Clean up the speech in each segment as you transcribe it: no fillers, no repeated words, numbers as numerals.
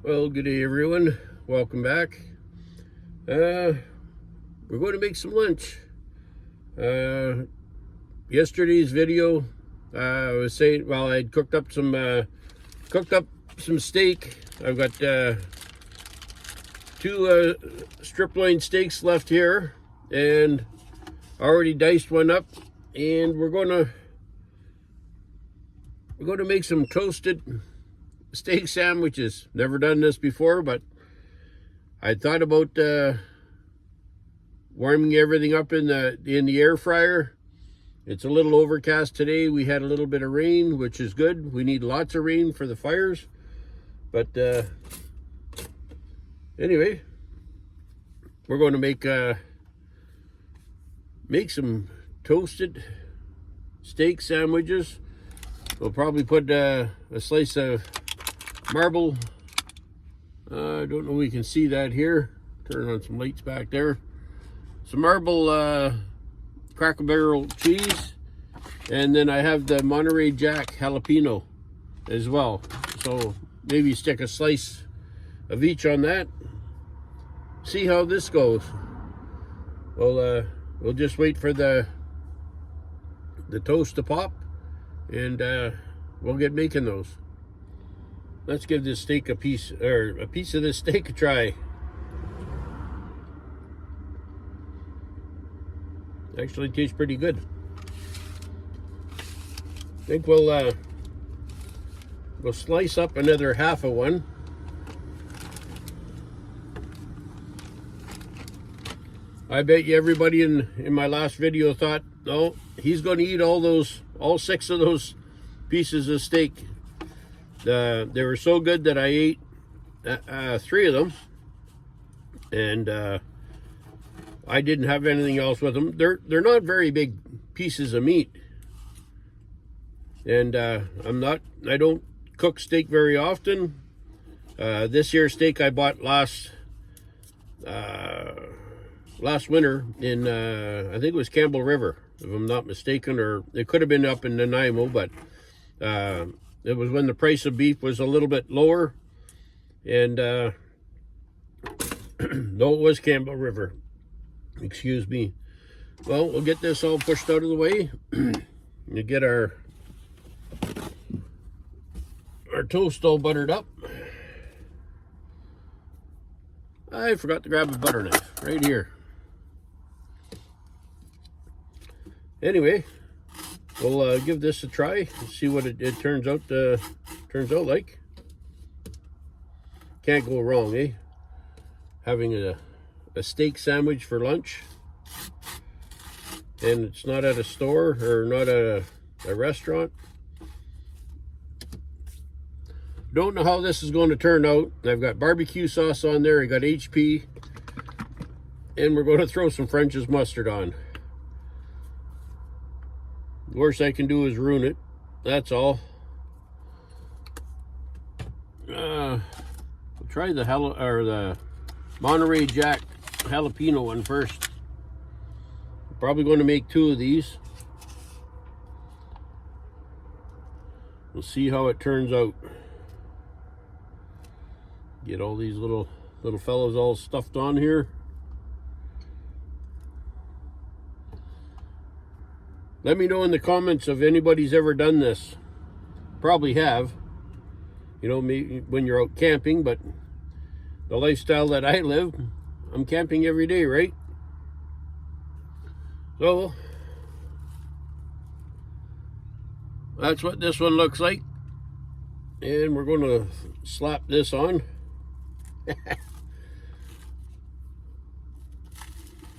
Well, good day everyone. Welcome back. We're going to make some lunch. Yesterday's video, I was saying, well, I'd cooked up some steak. I've got two strip loin steaks left here, and already diced one up, and we're going to make some toasted steak sandwiches. Never done this before, but I thought about warming everything up in the air fryer. It's a little overcast today. We had a little bit of rain, which is good. We need lots of rain for the fires. But anyway, we're going to make some toasted steak sandwiches. We'll probably put a slice of marble. I don't know if we can see that here. Turn on some lights back there. Some marble Cracker Barrel cheese, and then I have the Monterey Jack jalapeno as well. So maybe stick a slice of each on that. See how this goes. We'll just wait for the toast to pop, and we'll get making those. Let's give this steak a piece of this steak a try. Actually tastes pretty good. I think we'll slice up another half of one. I bet you everybody in my last video thought, no, he's going to eat all 6 of those pieces of steak. They were so good that I ate 3 of them, and I didn't have anything else with them. They're not very big pieces of meat, and I don't cook steak very often. This year's steak I bought last winter in I think it was Campbell River, if I'm not mistaken, or it could have been up in Nanaimo, but it was when the price of beef was a little bit lower, and no, it was Campbell River. Excuse me. Well, we'll get this all pushed out of the way. We'll get our toast all buttered up. I forgot to grab a butter knife right here. Anyway, we'll give this a try and see what it turns out like. Can't go wrong, eh? Having a steak sandwich for lunch, and it's not at a store or not at a restaurant. Don't know how this is going to turn out. I've got barbecue sauce on there. I got HP, and we're going to throw some French's mustard on. The worst I can do is ruin it. That's all. We'll try the Monterey Jack jalapeno one first. Probably going to make 2 of these. We'll see how it turns out. Get all these little fellows all stuffed on here. Let me know in the comments if anybody's ever done this. Probably have. You know, maybe when you're out camping, but the lifestyle that I live, I'm camping every day, right? So that's what this one looks like, and we're going to slap this on.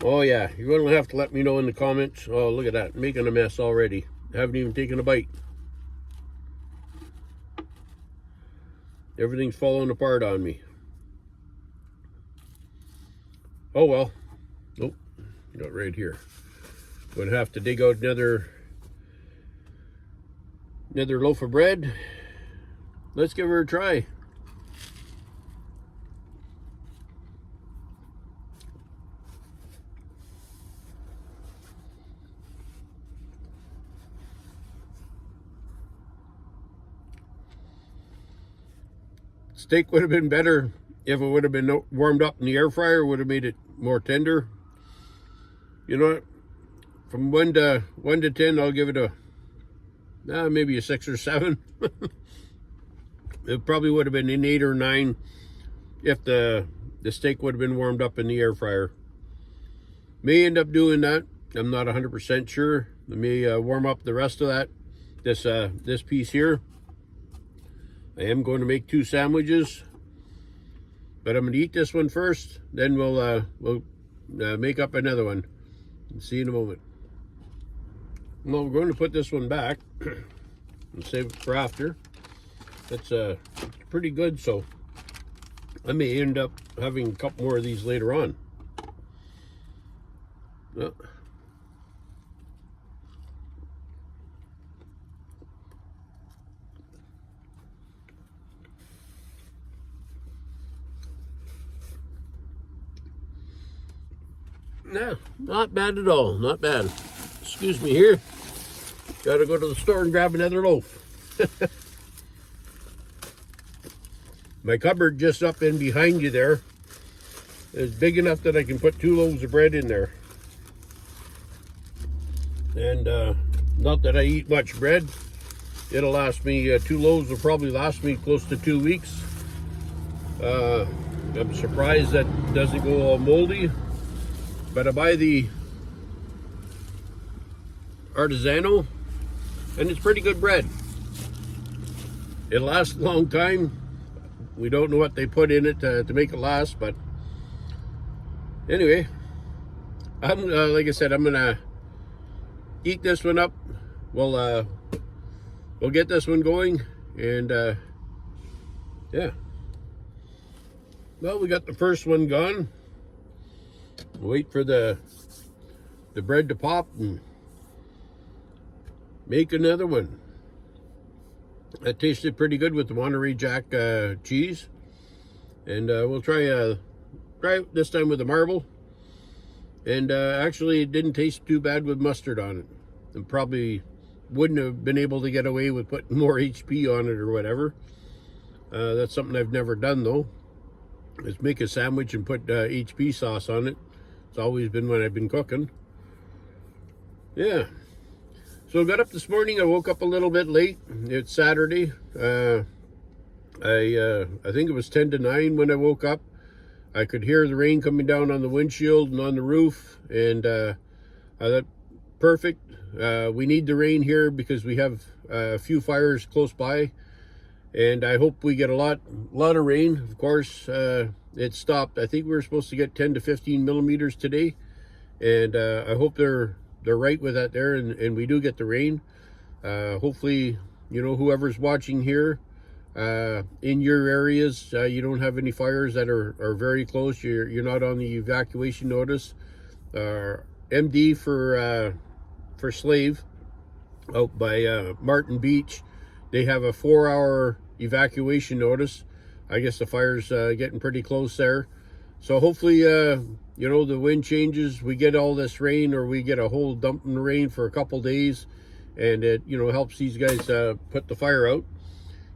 Oh yeah, you're going to have to let me know in the comments. Oh, look at that, making a mess already. Haven't even taken a bite. Everything's falling apart on me. Oh well. Nope, got right here. Going to have to dig out another loaf of bread. Let's give her a try. Steak would have been better if it would have been warmed up in the air fryer. Would have made it more tender. You know what? From 1 to 10, I'll give it a maybe a 6 or 7. It probably would have been an 8 or 9 if the steak would have been warmed up in the air fryer. May end up doing that. I'm not 100% sure. Let me warm up the rest of that. This piece here. I am going to make 2 sandwiches, but I'm going to eat this one first. Then we'll make up another one. See you in a moment. Well, we're going to put this one back and save it for after. It's pretty good, so I may end up having a couple more of these later on. No, not bad at all. Not bad. Excuse me here. Gotta go to the store and grab another loaf. My cupboard just up in behind you there is big enough that I can put 2 loaves of bread in there. And not that I eat much bread. It'll last me, 2 loaves will probably last me close to 2 weeks. I'm surprised that doesn't go all moldy. But I buy the Artisanal, and it's pretty good bread. It lasts a long time. We don't know what they put in it to make it last, but anyway, I'm like I said, I'm gonna eat this one up. We'll get this one going, and yeah. Well, we got the first one gone. Wait for the bread to pop and make another one. That tasted pretty good with the Monterey Jack cheese, and we'll try it this time with the marble. And actually, it didn't taste too bad with mustard on it. And probably wouldn't have been able to get away with putting more HP on it or whatever. That's something I've never done though. Is make a sandwich and put HP sauce on it. It's always been when I've been cooking. Yeah. So I got up this morning. I woke up a little bit late. It's Saturday. I think it was 10 to 9 when I woke up. I could hear the rain coming down on the windshield and on the roof. And I thought, perfect. We need the rain here because we have a few fires close by. And I hope we get a lot of rain. Of course, it stopped. I think we were supposed to get 10 to 15 millimeters today. And I hope they're right with that there, and we do get the rain. Hopefully, you know, whoever's watching here, in your areas, you don't have any fires that are very close. You're not on the evacuation notice. MD for Slave out by Martin Beach, they have a 4-hour evacuation notice. I guess the fire's getting pretty close there. So hopefully, you know, the wind changes, we get all this rain, or we get a whole dumping rain for a couple days, and it, you know, helps these guys put the fire out.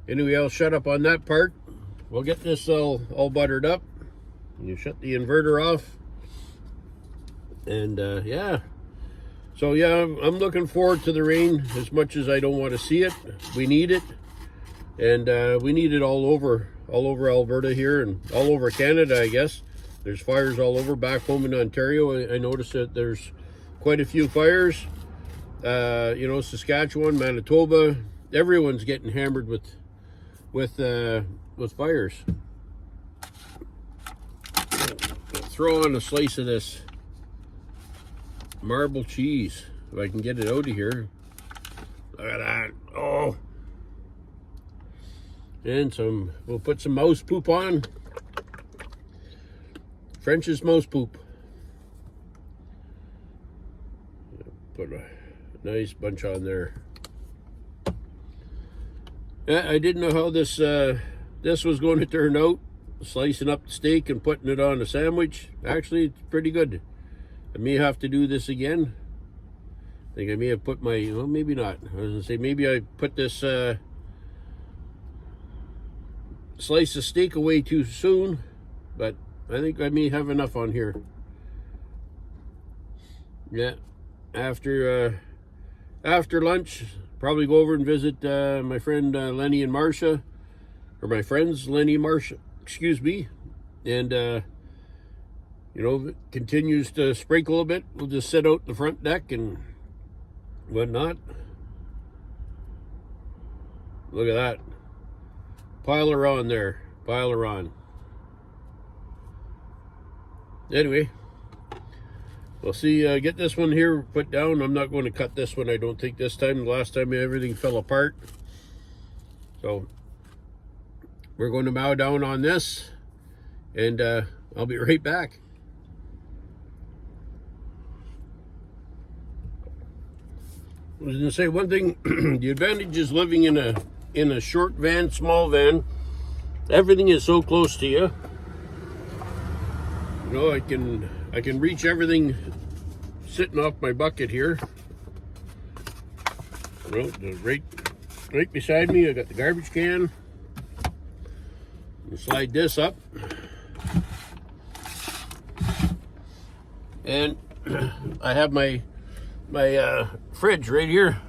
Anyway, I'll shut up on that part. We'll get this all buttered up. You shut the inverter off. And yeah. So yeah, I'm looking forward to the rain as much as I don't want to see it. We need it. And we need it all over Alberta here, and all over Canada, I guess. There's fires all over. Back home in Ontario, I noticed that there's quite a few fires. You know, Saskatchewan, Manitoba, everyone's getting hammered with fires. Throw on a slice of this marble cheese if I can get it out of here. Look at that. Oh. And we'll put some mouse poop on. French's mouse poop. Put a nice bunch on there. Yeah, I didn't know how this was going to turn out. Slicing up the steak and putting it on a sandwich. Actually, it's pretty good. I may have to do this again. I think I may have put my, well, maybe not. I was gonna say maybe I put this slice the steak away too soon, but I think I may have enough on here. Yeah, after lunch, probably go over and visit my friend Lenny and Marcia, or my friends Lenny and Marcia, excuse me, and you know, if it continues to sprinkle a bit, we'll just sit out the front deck and whatnot. Look at that. Pile her on there. Pile her on. Anyway, we'll see. Get this one here put down. I'm not going to cut this one, I don't think, this time. The last time everything fell apart. So we're going to mow down on this, and I'll be right back. I was going to say one thing. The advantage is living in a short van, small van. Everything is so close to you. You know, I can reach everything sitting off my bucket here. You know, right beside me, I got the garbage can. Slide this up, and I have my fridge right here,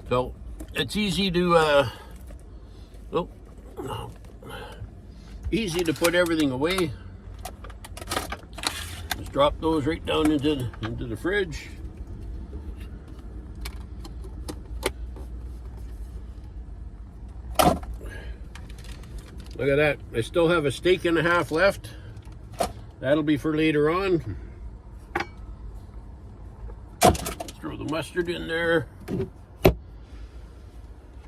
so it's easy to easy to put everything away. Just drop those right down into the fridge. Look at that. I still have a steak and a half left. That'll be for later on. Throw the mustard in there.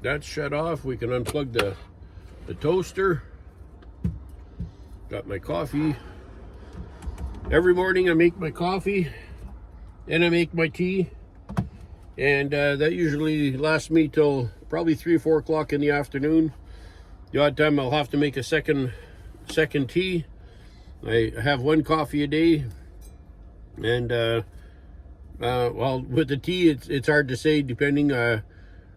That's shut off. We can unplug the toaster. Got my coffee. Every morning I make my coffee and I make my tea. And that usually lasts me till probably 3 or 4 o'clock in the afternoon. The odd time I'll have to make a second tea. I have 1 coffee a day, and well, with the tea, it's hard to say. Depending.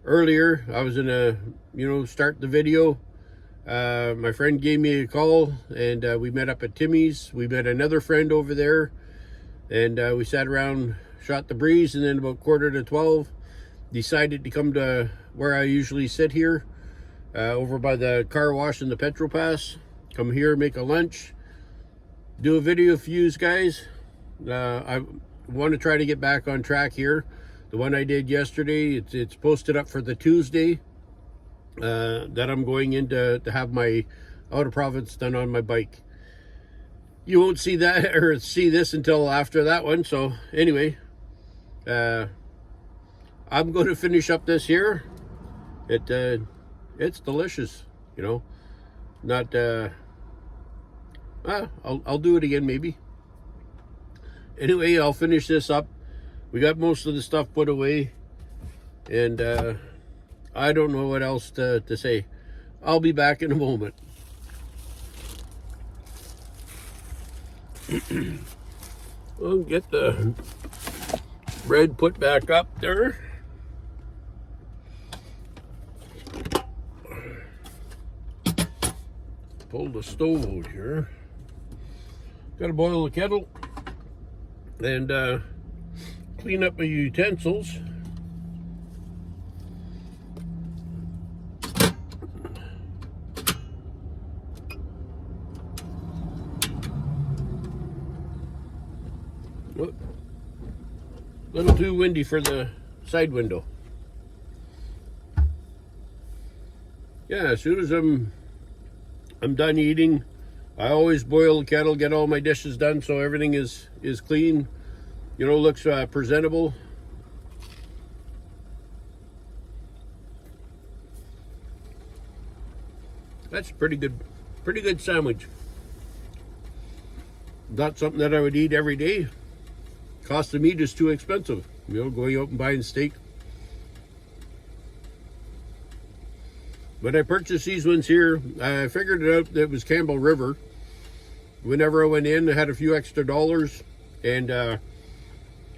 Earlier, I was in start the video. My friend gave me a call, and we met up at Timmy's. We met another friend over there, and we sat around, shot the breeze, and then about 11:45, decided to come to where I usually sit here. Over by the car wash and the petrol pass. Come here, make a lunch, do a video for you guys. I want to try to get back on track here. The one I did yesterday, it's posted up for the Tuesday that I'm going in to have my out of province done on my bike. You won't see that or see this until after that one. So anyway, I'm going to finish up this here. It's delicious, you know. Not I'll do it again maybe. Anyway, I'll finish this up. We got most of the stuff put away, and I don't know what else to say. I'll be back in a moment. We'll get the bread put back up there. Pull the stove out here. Gotta boil the kettle and clean up my utensils. Whoop. A little too windy for the side window. Yeah, as soon as I'm done eating, I always boil the kettle, get all my dishes done so everything is clean, you know, looks presentable. That's pretty good sandwich. Not something that I would eat every day. Cost of meat is too expensive, you know, going out and buying steak. When I purchased these ones here, I figured it out that it was Campbell River. Whenever I went in, I had a few extra dollars, and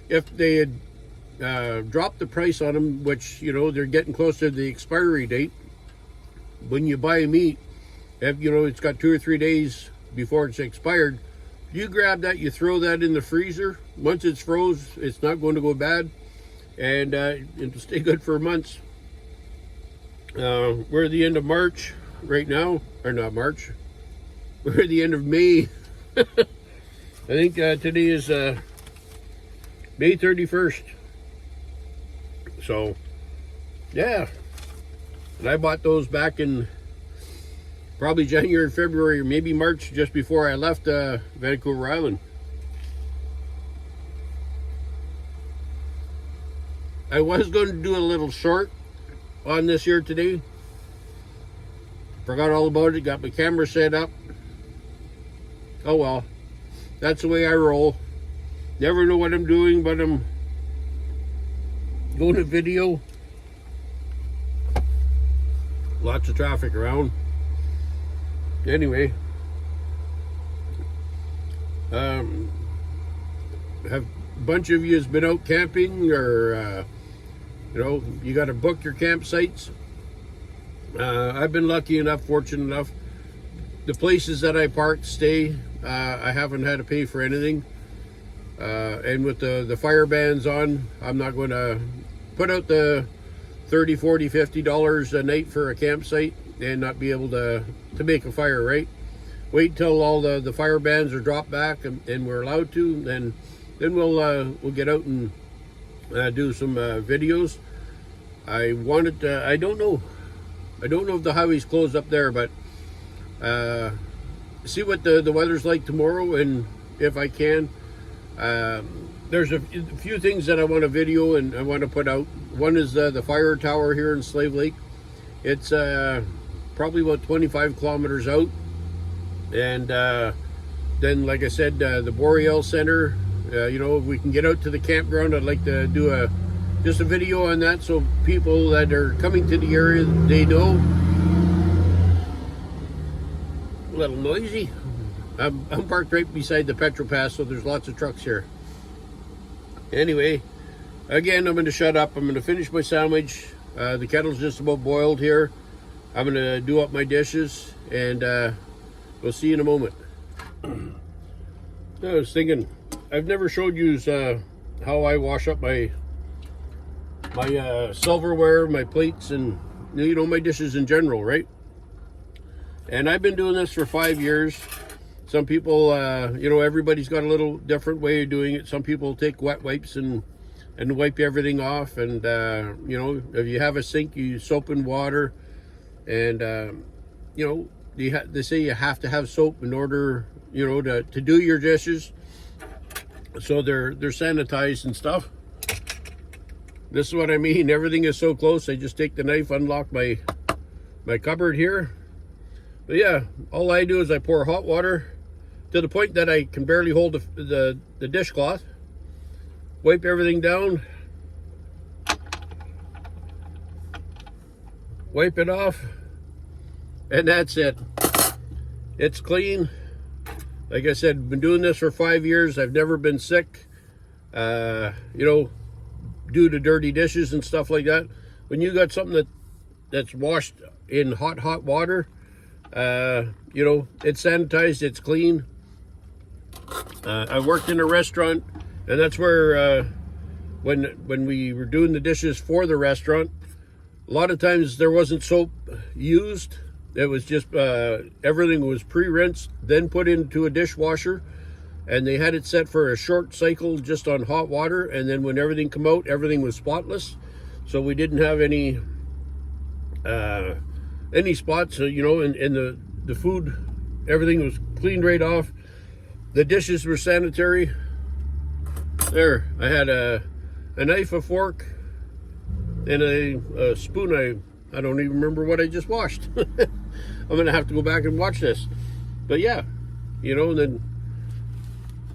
if they had dropped the price on them, which, you know, they're getting close to the expiry date, when you buy meat, if you know it's got 2 or 3 days before it's expired, you grab that, you throw that in the freezer. Once it's froze, it's not going to go bad, and it'll stay good for months. We're at the end of March right now, or not March. We're at the end of May. I think today is May 31st. So, yeah. And I bought those back in probably January, February, or maybe March, just before I left Vancouver Island. I was going to do a little short on this here today. Forgot all about it, got my camera set up. Oh well, that's the way I roll. Never know what I'm doing, but I'm going to video. Lots of traffic around. Anyway, have a bunch of you has been out camping, or you know, you got to book your campsites. I've been lucky enough, fortunate enough. The places that I park, stay, I haven't had to pay for anything. And with the fire bans on, I'm not going to put out the $30, $40, $50 a night for a campsite and not be able to make a fire, right? Wait till all the fire bans are dropped back and we're allowed to, then we'll get out and do some videos. I wanted to, I don't know if the highway's closed up there, but see what the weather's like tomorrow, and if I can, there's a few things that I want to video and I want to put out. One is the fire tower here in Slave Lake. It's probably about 25 kilometers out, and then, like I said, the Boreal Center. You know, if we can get out to the campground, I'd like to do just a video on that, so people that are coming to the area, they know. A little noisy. I'm parked right beside the Petro Pass, so there's lots of trucks here. Anyway, again, I'm going to shut up. I'm going to finish my sandwich. The kettle's just about boiled here. I'm going to do up my dishes, and we'll see you in a moment. I was thinking, I've never showed you how I wash up my silverware, my plates, and you know, my dishes in general, right? And I've been doing this for 5 years. Some people, you know, everybody's got a little different way of doing it. Some people take wet wipes and wipe everything off. And, you know, if you have a sink, you use soap and water. And, you know, they say you have to have soap in order, you know, to do your dishes. So they're sanitized and stuff. This is what I mean. Everything is so close. I just take the knife, unlock my cupboard here. But yeah, all I do is I pour hot water to the point that I can barely hold the dishcloth. Wipe everything down. Wipe it off. And that's it. It's clean. Like I said, been doing this for 5 years. I've never been sick. You know, due to dirty dishes and stuff like that. When you got something that's washed in hot water, you know, it's sanitized, it's clean. I worked in a restaurant, and that's where when we were doing the dishes for the restaurant, a lot of times there wasn't soap used. It was just everything was pre-rinsed, then put into a dishwasher, and they had it set for a short cycle just on hot water, and then when everything come out, everything was spotless. So we didn't have any spots, you know, and the food, everything was cleaned right off. The dishes were sanitary. There, I had a knife, a fork, and a spoon. I don't even remember what I just washed. I'm gonna have to go back and watch this. But yeah, you know, and then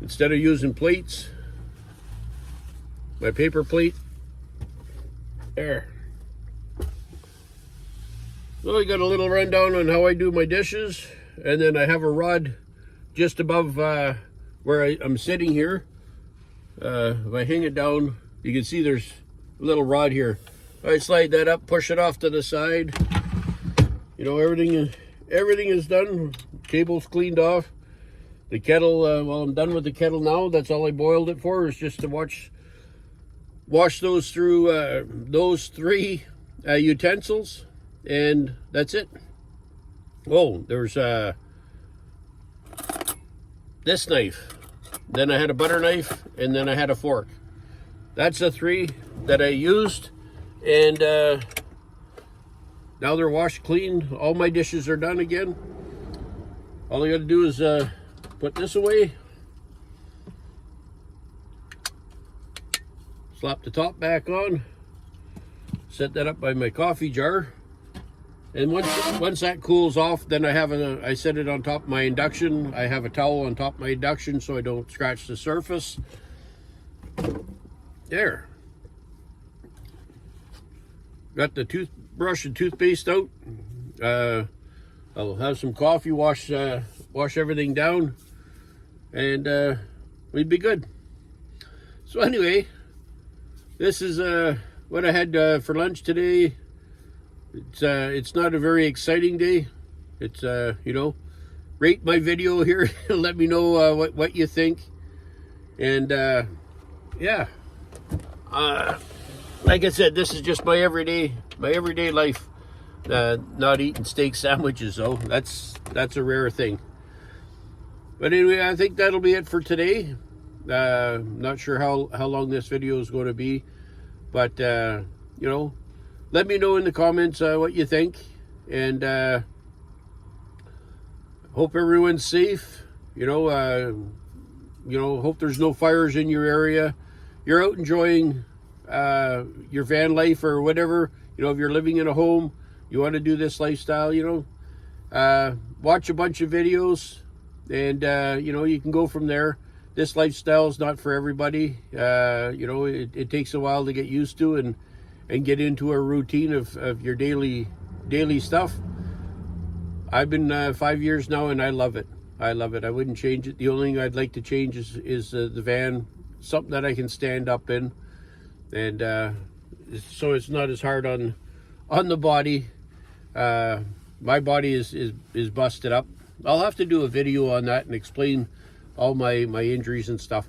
instead of using plates, my paper plate, there. So I got a little rundown on how I do my dishes, and then I have a rod just above where I'm sitting here. If I hang it down, you can see there's a little rod here. I slide that up, push it off to the side. You know, everything everything is done. Cable's cleaned off. The kettle, well, I'm done with the kettle now. That's all I boiled it for, is just to wash those through those three utensils, and that's it. Oh, there's this knife. Then I had a butter knife, and then I had a fork. That's the three that I used, and now they're washed clean. All my dishes are done again. All I got to do is put this away, slap the top back on, set that up by my coffee jar, and once that cools off, then I set it on top of my induction. I have a towel on top of my induction so I don't scratch the surface. There. Got the toothbrush and toothpaste out. I'll have some coffee, wash everything down, and we'd be good. So anyway, this is what I had for lunch today. It's not a very exciting day. It's you know, rate my video here. Let me know what you think, and yeah. Like I said, this is just my everyday life. Not eating steak sandwiches, though. That's a rare thing. But anyway, I think that'll be it for today. Not sure how long this video is going to be, but you know, let me know in the comments what you think, and hope everyone's safe. You know, hope there's no fires in your area. You're out enjoying your van life or whatever. You know, if you're living in a home, you want to do this lifestyle, you know, watch a bunch of videos, and you know, you can go from there. This lifestyle is not for everybody. You know, it takes a while to get used to and get into a routine of your daily stuff. I've been 5 years now, and I love it. I love it. I wouldn't change it. The only thing I'd like to change is the van, something that I can stand up in, and so it's not as hard on the body. My body is busted up. I'll have to do a video on that and explain all my injuries and stuff,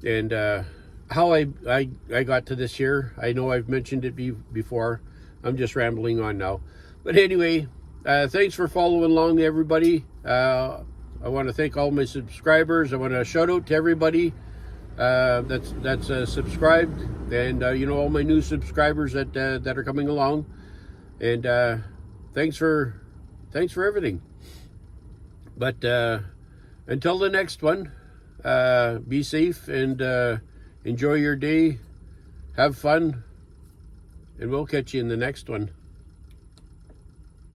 and how I got to this here. I know I've mentioned it before. I'm just rambling on now. But anyway, thanks for following along, everybody. I want to thank all my subscribers. I want to shout out to everybody that's subscribed, and you know, all my new subscribers that are coming along. And thanks for everything. But until the next one, be safe and enjoy your day. Have fun, and we'll catch you in the next one.